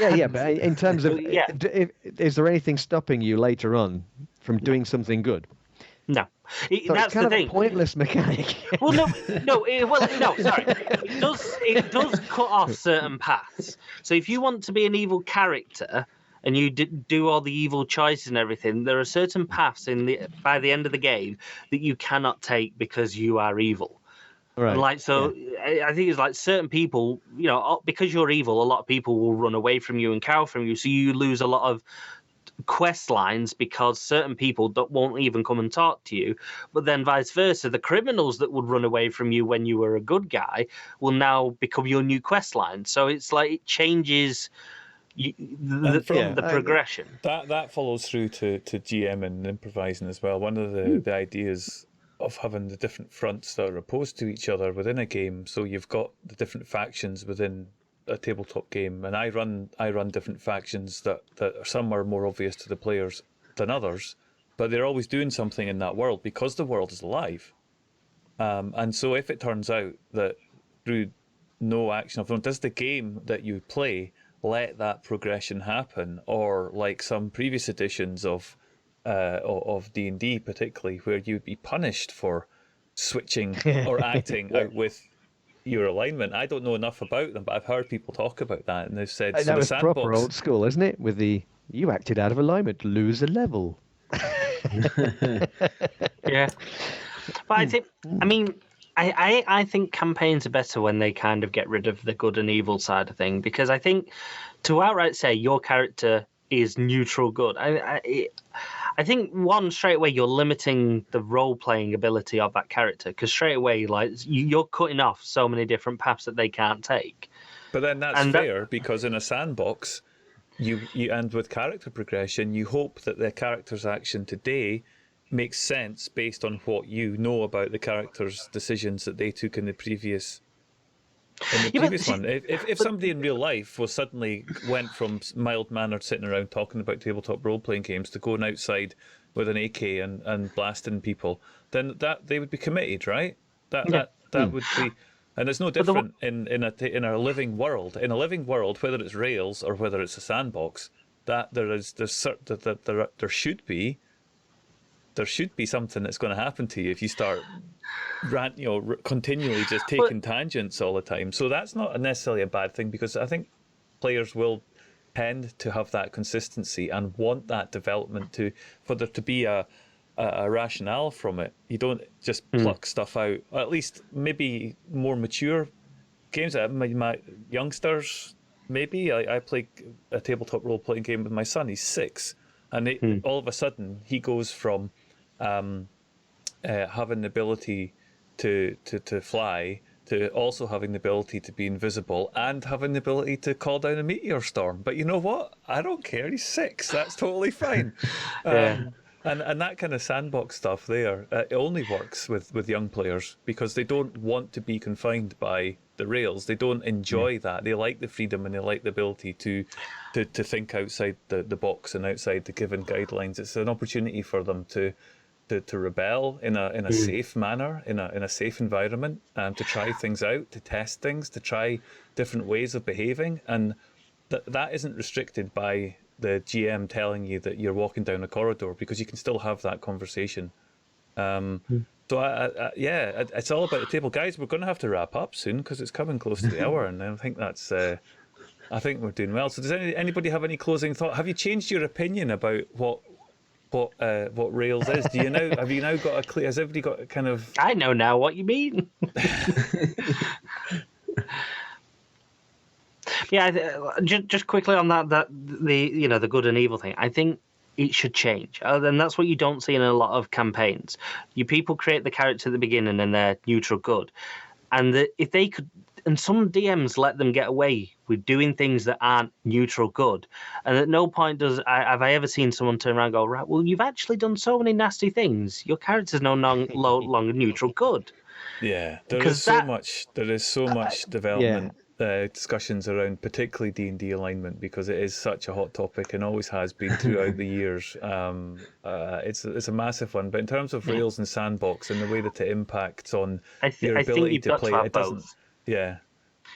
Yeah, but in terms of, is there anything stopping you later on from doing something good? No. So That's it's kind the thing. Of a pointless mechanic. Well, no, sorry. It does cut off certain paths. So if you want to be an evil character and you do all the evil choices and everything, there are certain paths by the end of the game that you cannot take because you are evil. Right. And I think it's like certain people, because you're evil, a lot of people will run away from you and cower from you. So you lose a lot of quest lines because certain people won't even come and talk to you. But then vice versa, the criminals that would run away from you when you were a good guy will now become your new quest line. So it's like it changes the progression. That follows through to GM and improvising as well. One of the ideas of having the different fronts that are opposed to each other within a game. So you've got the different factions within a tabletop game, and I run different factions that some are more obvious to the players than others, but they're always doing something in that world because the world is alive. And so if it turns out that through no action of them, does the game that you play let that progression happen, or like some previous editions of D&D particularly, where you'd be punished for switching or acting out with your alignment? I don't know enough about them, but I've heard people talk about that, and they've said that was Sandbox, proper old school, isn't it? With you acted out of alignment, lose a level. Yeah, but I think I think campaigns are better when they kind of get rid of the good and evil side of thing, because I think to outright say your character is neutral good, I I think straight away you're limiting the role playing ability of that character because straight away like you're cutting off so many different paths that they can't take. But then that's And fair because in a sandbox, you and with character progression, you hope that the character's action today makes sense based on what you know about the character's decisions that they took in the previous one. If somebody in real life was suddenly went from mild mannered sitting around talking about tabletop role playing games to going outside with an AK and blasting people, then that they would be committed, right? That would be. And it's no different in a living world. In a living world, whether it's Rails or whether it's a sandbox, that there should be something that's going to happen to you if you start continually just taking tangents all the time. So that's not necessarily a bad thing because I think players will tend to have that consistency and want that development for there to be a rationale from it. You don't just pluck stuff out. Or at least maybe more mature games. My youngsters, maybe. I play a tabletop role-playing game with my son. He's 6. And all of a sudden, he goes from having the ability to fly to also having the ability to be invisible and having the ability to call down a meteor storm. But you know what? I don't care. He's 6. That's totally fine. And that kind of sandbox stuff there, it only works with young players because they don't want to be confined by the rails. They don't enjoy that. They like the freedom and they like the ability to think outside the box and outside the given guidelines. It's an opportunity for them to rebel in a safe manner, in a safe environment, to try things out, to test things, to try different ways of behaving. And that isn't restricted by the GM telling you that you're walking down a corridor because you can still have that conversation. So it's all about the table, guys. We're going to have to wrap up soon because it's coming close to the hour, and I think that's. I think we're doing well. So does anybody have any closing thought? Have you changed your opinion about what Rails is? Do you now have you now got a clear? Has everybody got a kind of? I know now what you mean. Yeah, just quickly on that the good and evil thing. I think it should change, and that's what you don't see in a lot of campaigns. You people create the character at the beginning and they're neutral good, and if they could, and some DMs let them get away with doing things that aren't neutral good, and at no point have I ever seen someone turn around and go, right, well, you've actually done so many nasty things. Your character's no longer neutral good. Yeah, there is so much development. Discussions around particularly D&D alignment because it is such a hot topic and always has been throughout the years. It's a massive one, but in terms of Rails and Sandbox and the way that it impacts on your ability to play, it doesn't. Both. Yeah,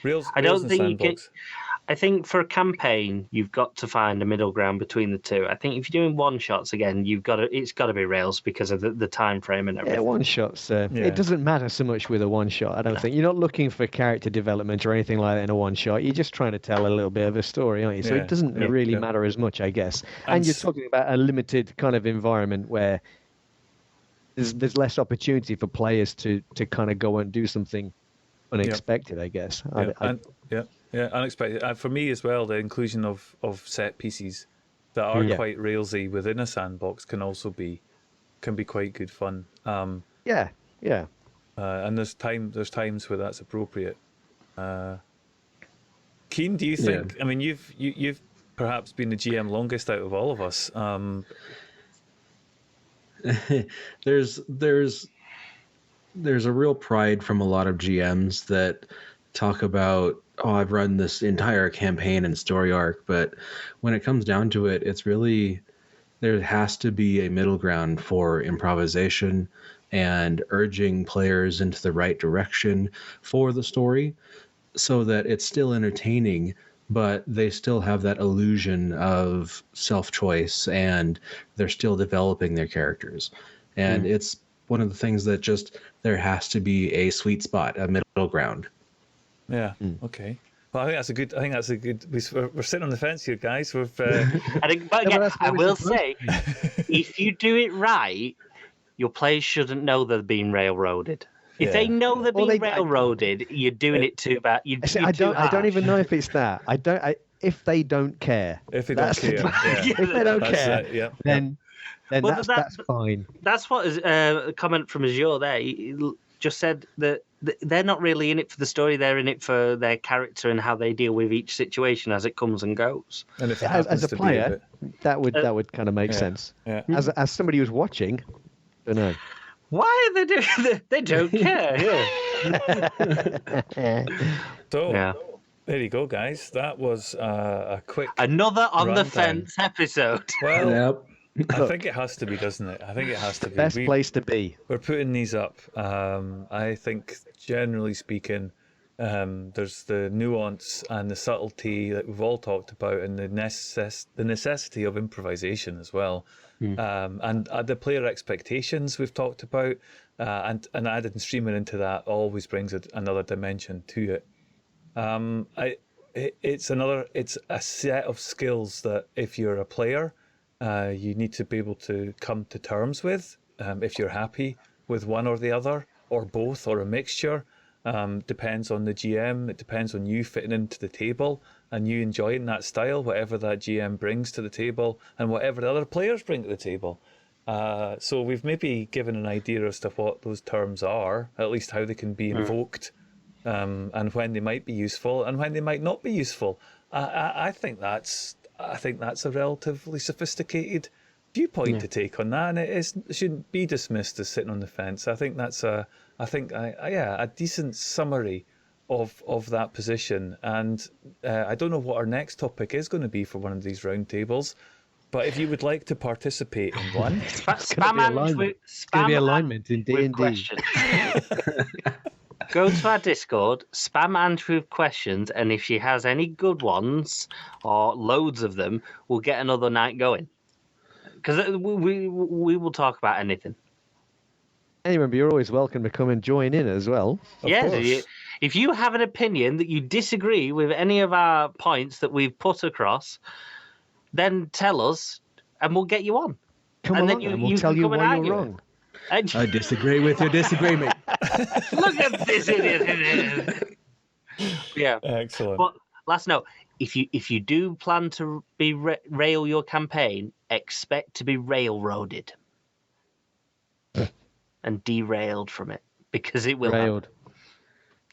Rails and Sandbox. I think for a campaign, you've got to find a middle ground between the two. I think if you're doing one shots again, it's got to be Rails because of the time frame and everything. Yeah, one shots. It doesn't matter so much with a one shot. I don't think you're not looking for character development or anything like that in a one shot. You're just trying to tell a little bit of a story, aren't you? So it doesn't really matter as much, I guess. And you're talking about a limited kind of environment where there's less opportunity for players to kind of go and do something unexpected, I guess. Unexpected. For me as well, the inclusion of set pieces that are quite railsy within a sandbox can be quite good fun. And there's times where that's appropriate. Keen, do you think? I mean, you've perhaps been the GM longest out of all of us. There's a real pride from a lot of GMs that talk about, I've run this entire campaign and story arc, but when it comes down to it, it's really, there has to be a middle ground for improvisation and urging players into the right direction for the story so that it's still entertaining, but they still have that illusion of self-choice and they're still developing their characters. And it's one of the things that just, there has to be a sweet spot, a middle ground. Yeah. Okay. Well, I think that's a good. We're sitting on the fence here, guys. We've. I will say, if you do it right, your players shouldn't know they're being railroaded. If they know they're being railroaded, you're doing it too bad. I don't even know if it's that. If they don't care. If they don't care. If they don't care, then then Well, that's fine. That's what is a comment from Azure there. He just said that they're not really in it for the story; they're in it for their character and how they deal with each situation as it comes and goes. And if it As happens a to be a player, bit, that would kind of make Yeah, sense. yeah. As somebody who's watching, don't know. Why are they doing? They don't care. Yeah. So Yeah. there you go, guys. That was a quick. Another on the rundown. fence episode. Well, Yep. I think it has to be, doesn't it? I think it has to be. Best place to be. We're putting these up. I think, generally speaking, there's the nuance and the subtlety that we've all talked about, and the necessity of improvisation as well, and the player expectations we've talked about, and adding streaming into that always brings another dimension to it. It's a set of skills that if you're a player, you need to be able to come to terms with. If you're happy with one or the other, or both, or a mixture, depends on the GM. It depends on you fitting into the table and you enjoying that style, whatever that GM brings to the table, and whatever the other players bring to the table. So we've maybe given an idea as to what those terms are, at least how they can be invoked, and when they might be useful and when they might not be useful. I think that's a relatively sophisticated viewpoint to take on that, and it shouldn't be dismissed as sitting on the fence. I think that's a decent summary of that position. And I don't know what our next topic is going to be for one of these roundtables, but if you would like to participate in one, Spam It's going to be alignment in with D&D. questions. Go to our Discord, spam Andrew with questions, and if she has any good ones or loads of them, we'll get another night going. Because we will talk about anything. And remember, you're always welcome to come and join in as well. of Yes, course. if you have an opinion that you disagree with any of our points that we've put across, then tell us, and we'll get you on. Come And along, then and we'll you tell can you come and why argue you're it. wrong. And I disagree with your disagreement. look at this idiot. Yeah. Excellent. But last note, if you do plan to be rail your campaign, expect to be railroaded and derailed from it, because it will happen. Railed.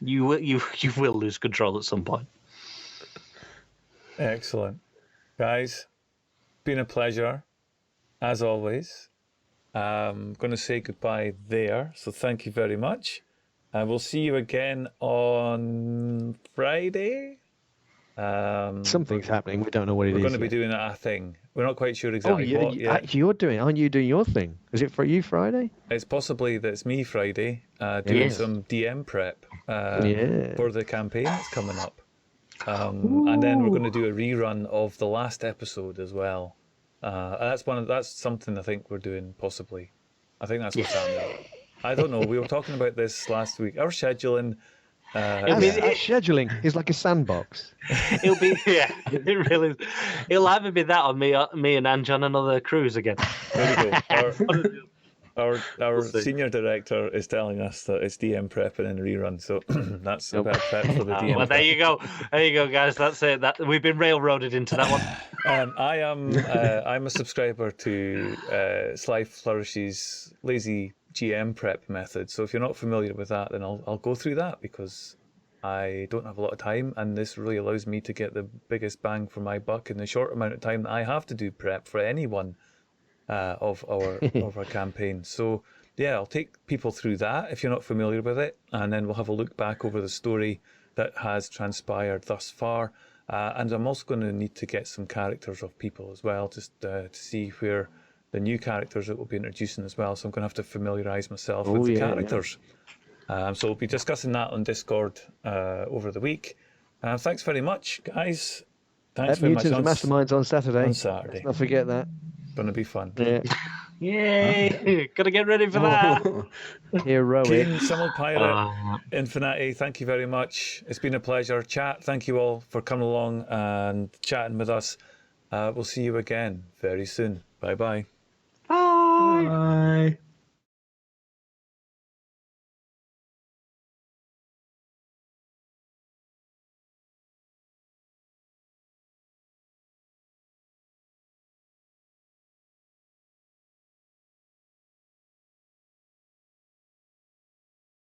You will lose control at some point. Excellent. Guys, been a pleasure, as always. I'm going to say goodbye there, so thank you very much. We'll see you again on Friday. Something's happening. We don't know what it is. We're going to be yet. doing a thing. We're not quite sure Oh, exactly what yet. you're doing. Aren't you doing your thing? Is it for you Friday? It's possibly that it's me Friday doing Yes. some DM prep Yeah. for the campaign that's coming up. And then we're going to do a rerun of the last episode as well. That's something I think we're doing possibly. I think that's what's happening. I don't know. We were talking about this last week. Our scheduling. I mean, Scheduling is like a sandbox. It'll be it really is. It'll either be that or me and Ange on another cruise again. There we go. Our We'll see. senior director is telling us that it's DM prep and then rerun, so that's a bit of prep for the DM. Well, there you go, guys. That's it. That we've been railroaded into that one. I'm a subscriber to Sly Flourish's lazy GM prep method. So if you're not familiar with that, then I'll go through that, because I don't have a lot of time, and this really allows me to get the biggest bang for my buck in the short amount of time that I have to do prep for any one of our campaign. So yeah, I'll take people through that if you're not familiar with it, and then we'll have a look back over the story that has transpired thus far. And I'm also going to need to get some characters of people as well, just to see where the new characters that we'll be introducing as well. So I'm going to have to familiarise myself with the characters. So we'll be discussing that on Discord over the week. Thanks very much, guys. Thanks very much. Mutants and Masterminds on Saturday. On Saturday. Let's not forget that. Going to be fun. Yeah. Yay! Gotta get ready for that. Heroic. Keen, Simul Pirate, IMT, thank you very much. It's been a pleasure. Chat, thank you all for coming along and chatting with us. We'll see you again very soon. Bye-bye. Bye. Bye.